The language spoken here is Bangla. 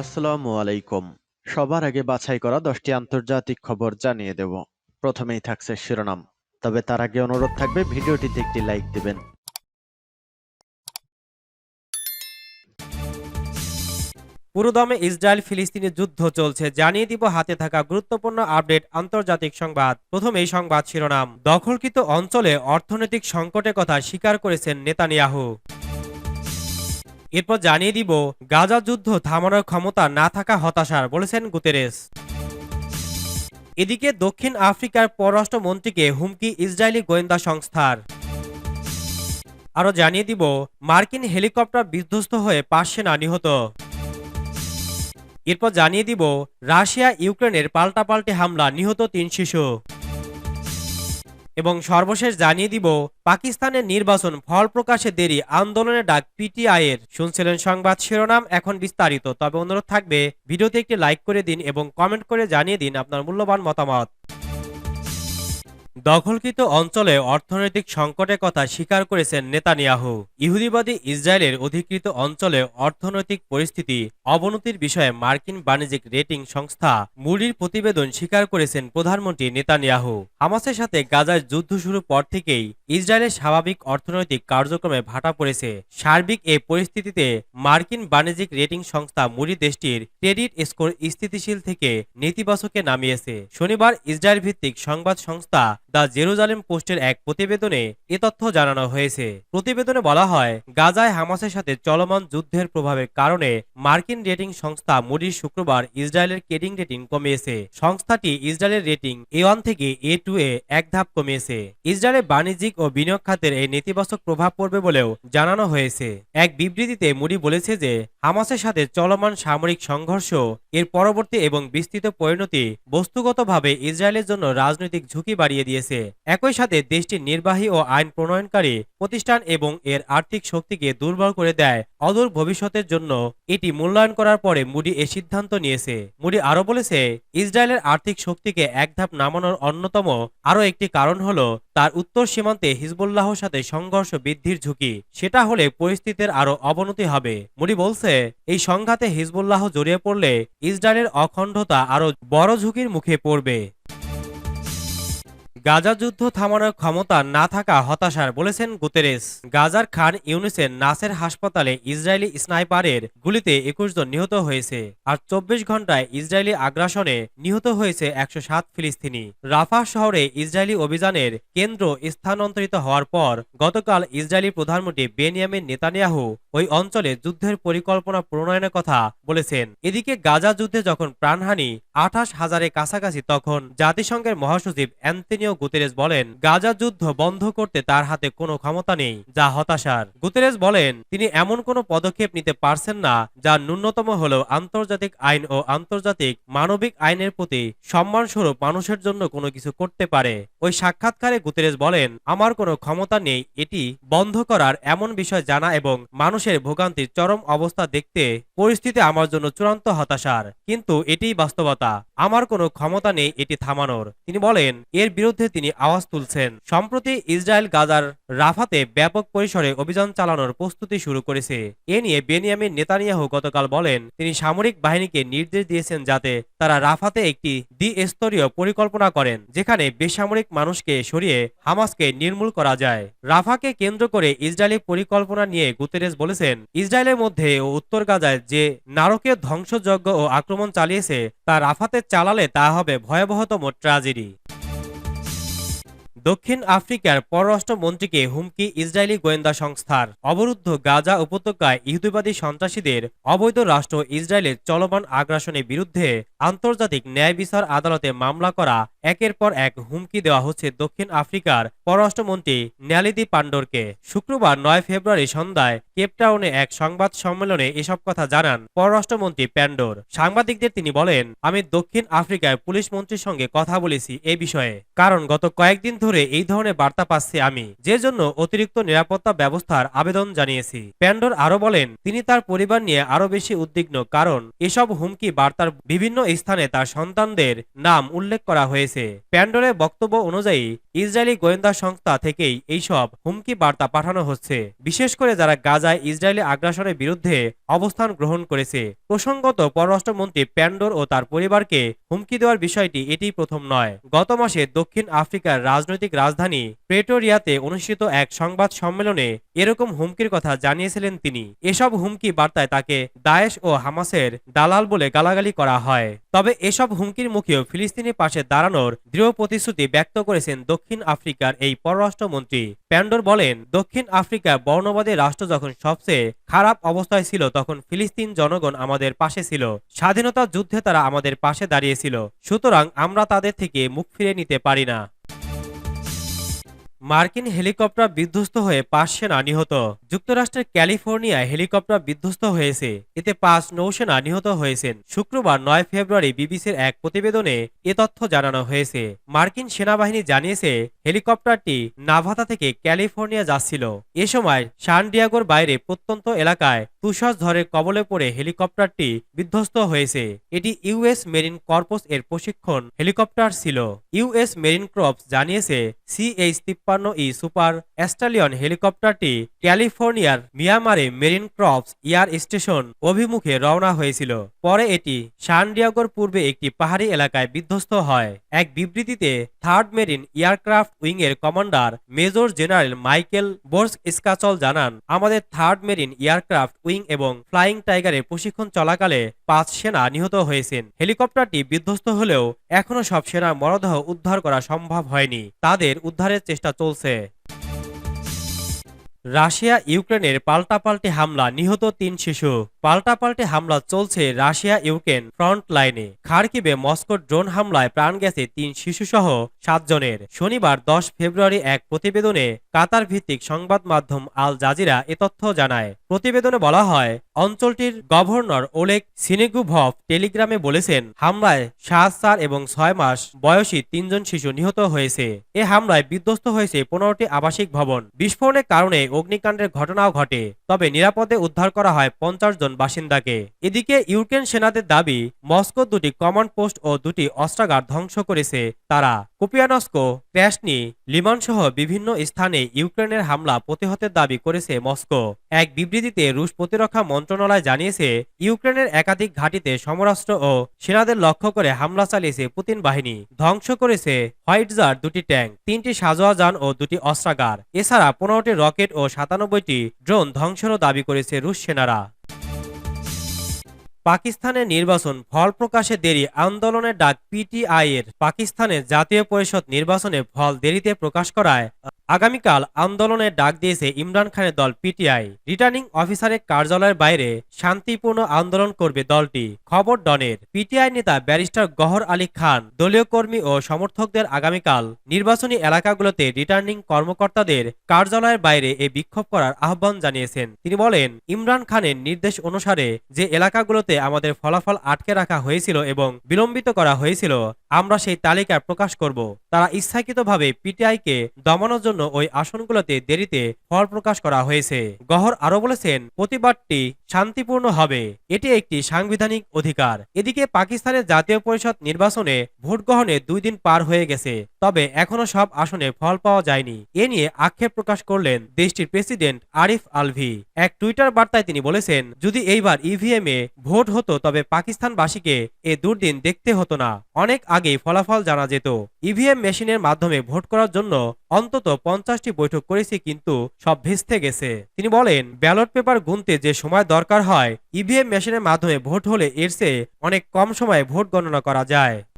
আসসালামু আলাইকুম। সবার আগে বাছাই করা 10টি আন্তর্জাতিক খবর জানিয়ে দেব। প্রথমেই থাকছে শিরোনাম। তবে তার আগে অনুরোধ থাকবে ভিডিওটিতে একটি লাইক দিবেন। পুরোদমে ইসরায়েল ফিলিস্তিনি যুদ্ধ চলছে, জানিয়ে দিব হাতে থাকা গুরুত্বপূর্ণ আপডেট আন্তর্জাতিক সংবাদ। প্রথম এই সংবাদ শিরোনাম, দখলকৃত অঞ্চলে অর্থনৈতিক সংকটের কথা স্বীকার করেছেন নেতানিয়াহু। এরপর জানিয়ে দিব গাজা যুদ্ধ থামানোর ক্ষমতা না থাকা হতাশার, বলেছেন গুতেরেস। এদিকে দক্ষিণ আফ্রিকার পররাষ্ট্রমন্ত্রীকে হুমকি ইসরায়েলি গোয়েন্দা সংস্থার। আরও জানিয়ে দিব মার্কিন হেলিকপ্টার বিধ্বস্ত হয়ে 5 সেনা নিহত। এরপর জানিয়ে দিব রাশিয়া ইউক্রেনের পাল্টাপাল্টি হামলা, নিহত 3 শিশু। এবং সর্বশেষ জানিয়ে দিব পাকিস্তানের নির্বাচন ফল প্রকাশে দেরি, আন্দোলনের ডাক পিটিআই এর। শুনছিলেন সংবাদ শিরোনাম, এখন বিস্তারিত। তবে অনুরোধ থাকবে ভিডিওতে একটি লাইক করে দিন এবং কমেন্ট করে জানিয়ে দিন আপনার মূল্যবান মতামত। দখলকৃত অঞ্চলে অর্থনৈতিক সংকটের কথা স্বীকার করেছেন নেতানিয়াহু। ইহুদিবাদী ইসরায়েলের অধিকৃত অঞ্চলে অর্থনৈতিক পরিস্থিতি অবনতির বিষয়ে মার্কিন বাণিজ্যিক রেটিং সংস্থা মুডির প্রতিবেদন স্বীকার করেছেন প্রধানমন্ত্রী নেতানিয়াহু। হামাসের সাথে গাজার যুদ্ধ শুরুর পর থেকেই ইসরায়েলের স্বাভাবিক অর্থনৈতিক কার্যক্রমে ভাটা পড়েছে। সার্বিক এই পরিস্থিতিতে মার্কিন বাণিজ্যিক রেটিং সংস্থা মুডি দেশটির ক্রেডিট স্কোর স্থিতিশীল থেকে নেতিবাচকে নামিয়েছে। শনিবার ইসরায়েল ভিত্তিক সংবাদ সংস্থা দ্য জেরুজালেম পোস্টের এক প্রতিবেদনে এ তথ্য জানানো হয়েছে। প্রতিবেদনে বলা হয়, গাজায় হামাসের সাথে চলমান যুদ্ধের প্রভাবের কারণে মার্কিন রেটিং সংস্থা মুডির শুক্রবার ইসরায়েলের ক্রেডিট রেটিং কমিয়েছে। সংস্থাটি ইসরায়েলের রেটিং A1 থেকে A2 এ এক ধাপ কমিয়েছে। ইসরায়েলের বাণিজ্যিক ও বিনিয়োগ খাতের এই নেতিবাচক প্রভাব পড়বে বলেও জানানো হয়েছে। এক বিবৃতিতে মুডি বলেছে যে হামাসের সাথে চলমান সামরিক সংঘর্ষ, এর পরবর্তী এবং বিস্তৃত পরিণতি বস্তুগতভাবে ইসরায়েলের জন্য রাজনৈতিক ঝুঁকি বাড়িয়ে দিয়েছে। একই সাথে দেশটির নির্বাহী ও আইন প্রণয়নকারী প্রতিষ্ঠান এবং এর আর্থিক শক্তিকে দুর্বল করে দেয়। অদূর ভবিষ্যতের জন্য এটি মূল্যায়ন করার পরে মুডি এ সিদ্ধান্ত নিয়েছে। মুডি আরও বলেছে, ইসরায়েলের আর্থিক শক্তিকে এক ধাপ নামানোর অন্যতম আরও একটি কারণ হল তার উত্তর সীমান্তে হিজবুল্লাহর সাথে সংঘর্ষ বৃদ্ধির ঝুঁকি। সেটা হলে পরিস্থিতির আরও অবনতি হবে। মুডি বলছে, এই সংঘাতে হিজবুল্লাহ জড়িয়ে পড়লে ইসরায়েলের অখণ্ডতা আরও বড় ঝুঁকির মুখে পড়বে। গাজা যুদ্ধ থামানোর ক্ষমতা না থাকা হতাশার, বলেছেন গুতেরেস। গাজার খান ইউনিসের নাসের হাসপাতালে ইসরায়েলি স্নাইপারের গুলিতে 21 জন নিহত হয়েছে। আর 24 ঘন্টায় ইসরায়েলি আগ্রাসনে নিহত হয়েছে 107 ফিলিস্তিনি। রাফা শহরে ইসরায়েলি অভিযানের কেন্দ্র স্থানান্তরিত হওয়ার পর গতকাল ইসরায়েলি প্রধানমন্ত্রী বেনিয়ামিন নেতানিয়াহু ওই অঞ্চলে যুদ্ধের পরিকল্পনা প্রণয়নের কথা বলেছেন। এদিকে গাজা যুদ্ধে যখন প্রাণহানি 28,000-এর কাছাকাছি, তখন জাতিসংঘের মহাসচিব অ্যান্তনিও গুতেরেস বলেন, গাজা যুদ্ধ বন্ধ করতে তার হাতে কোনো ক্ষমতা নেই, যা হতাশার। গুতেরেস বলেন, তিনি এমন কোনো পদক্ষেপ নিতে পারছেন না যা ন্যূনতম হলেও আন্তর্জাতিক আইন ও আন্তর্জাতিক মানবিক আইনের প্রতি সম্মানস্বরূপ মানুষের জন্য কোনো কিছু করতে পারে। ওই সাক্ষাৎকারে গুতেরেস বলেন, আমার কোনো ক্ষমতা নেই এটি বন্ধ করার, এমন বিষয় জানা এবং মানুষের ভোগান্তির চরম অবস্থা দেখতে পরিস্থিতি আমার জন্য চূড়ান্ত হতাশার, কিন্তু এটিই বাস্তবতা। আমার কোনো ক্ষমতা নেই এটি থামানোর। তিনি বলেন, এর বিরুদ্ধে তিনি আওয়াজ তুলছেন। সম্প্রতি ইসরায়েল গাজার রাফাতে ব্যাপক পরিসরে অভিযান চালানোর প্রস্তুতি শুরু করেছে। এ নিয়ে বেনিয়ামিন নেতানিয়াহু গতকাল বলেন, তিনি সামরিক বাহিনীকে নির্দেশ দিয়েছেন যাতে তারা রাফাতে একটি দ্বিস্তরীয় পরিকল্পনা করেন, যেখানে বেসামরিক মানুষকে সরিয়ে হামাসকে নির্মূল করা যায়। রাফাকে কেন্দ্র করে ইসরায়েলি পরিকল্পনা নিয়ে গুতেরেস বলেছেন, ইসরায়েলের মধ্যে ও উত্তর গাজায় যে নারকীয় ধ্বংসযজ্ঞ ও আক্রমণ চালিয়েছে তা রাফাতে চালালে তা হবে ভয়াবহতম ট্র্যাজেডি। দক্ষিণ আফ্রিকার পররাষ্ট্রমন্ত্রীকে হুমকি ইসরায়েলি গোয়েন্দা সংস্থার। অবরুদ্ধ গাজা উপত্যকায় ইহুদিবাদী সন্ত্রাসীদের অবৈধ রাষ্ট্র ইসরায়েলের চলমান আগ্রাসনের বিরুদ্ধে আন্তর্জাতিক ন্যায় বিচার আদালতে মামলা করা একের পর এক হুমকি দেওয়া হচ্ছে দক্ষিণ আফ্রিকার পররাষ্ট্রমন্ত্রী ন্যালিদি পান্ডোরকে। শুক্রবার 9 ফেব্রুয়ারি সন্ধ্যায় কেপটাউনে এক সংবাদ সম্মেলনে এসব কথা জানান পররাষ্ট্রমন্ত্রী প্যান্ডোর। সাংবাদিকদের তিনি বলেন, আমি দক্ষিণ আফ্রিকার পুলিশ মন্ত্রীর সঙ্গে কথা বলেছি এ বিষয়ে, কারণ গত কয়েকদিন ধরে এই ধরনের বার্তা পাচ্ছি আমি, যে জন্য অতিরিক্ত নিরাপত্তা ব্যবস্থার আবেদন জানিয়েছি। প্যান্ডোর আরো বলেন, তিনি তার পরিবার নিয়ে আরো বেশি উদ্বিগ্ন, কারণ এসব হুমকি বার্তার বিভিন্ন স্থানে তার সন্তানদের নাম উল্লেখ করা হয়েছে। প্যান্ডোরের বক্তব্য অনুযায়ী ইসরায়েলি গোয়েন্দা সংস্থা থেকেই এইসব হুমকি বার্তা পাঠানো হচ্ছে, বিশেষ করে যারা গাজায় ইসরায়েলি আগ্রাসনের বিরুদ্ধে অবস্থান গ্রহণ করেছে। প্রসঙ্গত, পররাষ্ট্রমন্ত্রী প্যান্ডোর ও তার পরিবারকে হুমকি দেওয়ার বিষয়টি এটি প্রথম নয়। গত মাসে দক্ষিণ আফ্রিকার রাজনৈতিক রাজধানী প্রেটোরিয়াতে অনুষ্ঠিত এক সংবাদ সম্মেলনে এরকম হুমকির কথা জানিয়েছিলেন তিনি। এসব হুমকি বার্তায় তাকে দায়েশ ও হামাসের দালাল বলে গালাগালি করা হয়। তবে এসব হুমকির মুখেও ফিলিস্তিনি পাশে দাঁড়ানোর দৃঢ় প্রতিশ্রুতি ব্যক্ত করেছেন দক্ষিণ আফ্রিকার এই পররাষ্ট্রমন্ত্রী। প্যান্ডোর বলেন, দক্ষিণ আফ্রিকা বর্ণবাদী রাষ্ট্র যখন সবচেয়ে খারাপ অবস্থায় ছিল তখন ফিলিস্তিন জনগণ আমাদের পাশে ছিল। স্বাধীনতা যুদ্ধে তারা আমাদের পাশে দাঁড়িয়েছিল, সুতরাং আমরা তাদের থেকে মুখ ফিরে নিতে পারি না। মার্কিন হেলিকপ্টার বিধ্বস্ত হয়ে ৫ সেনা নিহত। যুক্তরাষ্ট্রের ক্যালিফোর্নিয়ায় হেলিকপ্টার বিধ্বস্ত হয়েছে, এতে ৫ নৌসেনা নিহত হয়েছেন। শুক্রবার ৯ ফেব্রুয়ারি বিবিসির এক প্রতিবেদনে এ তথ্য জানানো হয়েছে। মার্কিন সেনাবাহিনী জানিয়েছে হেলিকপ্টারটি নাভাদা থেকে ক্যালিফোর্নিয়া যাচ্ছিল। এ সময় সান ডিয়েগোর বাইরে প্রত্যন্ত এলাকায় তুষার ঝড়ের কবলে পড়ে হেলিকপ্টারটি বিধ্বস্ত হয়েছে। এটি ইউএস মেরিন কর্পস এর প্রশিক্ষণ হেলিকপ্টার ছিল। ইউএস মেরিন কর্পস জানিয়েছে CH-53E সুপার অ্যাস্টালিয়ন হেলিকপ্টারটি ক্যালিফোর্নিয়ার মিয়ামারে মেরিন কর্পস এয়ার স্টেশন অভিমুখে রওনা হয়েছিল। পরে এটি সান ডিয়েগোর পূর্বে একটি পাহাড়ি এলাকায় বিধ্বস্ত হয়। এক বিবৃতিতে থার্ড মেরিন এয়ারক্রাফট উইং এর কমান্ডার মেজর জেনারেল মাইকেল বোর্স-স্কাচল জানান, আমাদের থার্ড মেরিন এয়ারক্রাফট উইং এবং ফ্লাইং টাইগারের প্রশিক্ষণ চলাকালে ৫ সেনা নিহত হয়েছেন। হেলিকপ্টারটি বিধ্বস্ত হলেও এখনও সব সেনার মরদেহ উদ্ধার করা সম্ভব হয়নি, তাদের উদ্ধারের চেষ্টা চলছে। রাশিয়া ইউক্রেনের পাল্টাপাল্টি হামলা, নিহত ৩ শিশু। পাল্টাপাল্টি হামলা চলছে রাশিয়া ইউক্রেন ফ্রন্ট লাইনে। খার্কিভে মস্কোর ড্রোন হামলায় প্রাণ গেছে ৩ শিশুসহ ৭ জনের। শনিবার ১০ ফেব্রুয়ারি এক প্রতিবেদনে কাতার ভিত্তিক সংবাদ মাধ্যম আল জাজিরা এ তথ্য জানায়। প্রতিবেদনে বলা হয়, অঞ্চলটির গভর্নর ওলেগ সিনেগুভভ টেলিগ্রামে বলেছেন, হামলায় ৭, ৪ এবং ৬ মাস বয়সী ৩ জন শিশু নিহত হয়েছে। এ হামলায় বিধ্বস্ত হয়েছে ১৫টি আবাসিক ভবন। বিস্ফোরণের কারণে অগ্নিকাণ্ডের ঘটনাও ঘটে, তবে নিরাপদে উদ্ধার করা হয় ৫০ জন বাসিন্দাকে। এদিকে ইউক্রেন সেনাদের দাবি, মস্কো ২টি কমান্ড পোস্ট ও ২টি অস্ত্রাগার ধ্বংস করেছে তারা। কুপিয়ানস্ক, ক্র্যাশনি, লিমান সহ বিভিন্ন স্থানে ইউক্রেনের হামলা প্রতিহতের দাবি করেছে মস্কো। এক বিবৃতিতে রুশ প্রতিরক্ষা মন্ত্রণালয় জানিয়েছে, ইউক্রেনের একাধিক ঘাঁটিতে সমরাস্ত্র ও সেনাদের লক্ষ্য করে হামলা চালিয়েছে পুতিন বাহিনী। ধ্বংস করেছে হোয়াইটজার ২টি ট্যাঙ্ক, ৩টি সাঁজোয়া যান ও ২টি অস্ত্রাগার। এছাড়া ১৫টি রকেট ও ৯৭টি ড্রোন ধ্বংসেরও দাবি করেছে রুশ সেনারা। পাকিস্তানের নির্বাচন ফল প্রকাশে দেরি, আন্দোলনের ডাক পিটিআই এর। পাকিস্তানের জাতীয় পরিষদ নির্বাচনে ফল দেরিতে প্রকাশ করায় আগামীকাল আন্দোলনের ডাক দিয়েছে ইমরান খানের দল পিটিআই। রিটার্নিং অফিসারের কার্যালয়ের বাইরে শান্তিপূর্ণ আন্দোলন করবে দলটি, খবর ডনের। পিটিআই নেতা ব্যারিস্টার গহর আলী খান দলীয় কর্মী ও সমর্থকদের আগামীকাল নির্বাচনী এলাকাগুলোতে রিটার্নিং কর্মকর্তাদের কার্যালয়ের বাইরে এ বিক্ষোভ করার আহ্বান জানিয়েছেন। তিনি বলেন, ইমরান খানের নির্দেশ অনুসারে যে এলাকাগুলোতে আমাদের ফলাফল আটকে রাখা হয়েছিল এবং বিলম্বিত করা হয়েছিল, আমরা সেই তালিকা প্রকাশ করব। তারা ইচ্ছাকৃতভাবে পিটিআইকে দমানোর জন্য ওই আসনগুলোতে দেরিতে ফল প্রকাশ করা হয়েছে। গহর আরো বলেছেন, প্রতিবাদটি শান্তিপূর্ণ হবে, এটি একটি সাংবিধানিক অধিকার। এদিকে পাকিস্তানের জাতীয় পরিষদ নির্বাচনে ভোট গ্রহণে ২ দিন পার হয়ে গেছে, তবে এখনো সব আসনে ফল পাওয়া যায়নি। এ নিয়ে আক্ষেপ প্রকাশ করলেন দেশটির প্রেসিডেন্ট আরিফ আলভি। এক টুইটার বার্তায় তিনি বলেছেন, যদি এইবার ইভিএম এ ভোট হতো তবে পাকিস্তানবাসীকে এ দুর্দিন দেখতে হতো না, অনেক আগেই ফলাফল জানা যেত। ইভিএম মেশিনের মাধ্যমে ভোট করার জন্য অন্তত ৫০টি বৈঠক করেছি, কিন্তু সব ভেস্তে গেছে। তিনি বলেন, ব্যালট পেপার গুনতে যে সময় দরকার হয়, ইভিএম মেশিনের মাধ্যমে ভোট হলে এর চেয়ে অনেক কম সময়ে ভোট গণনা করা যায়।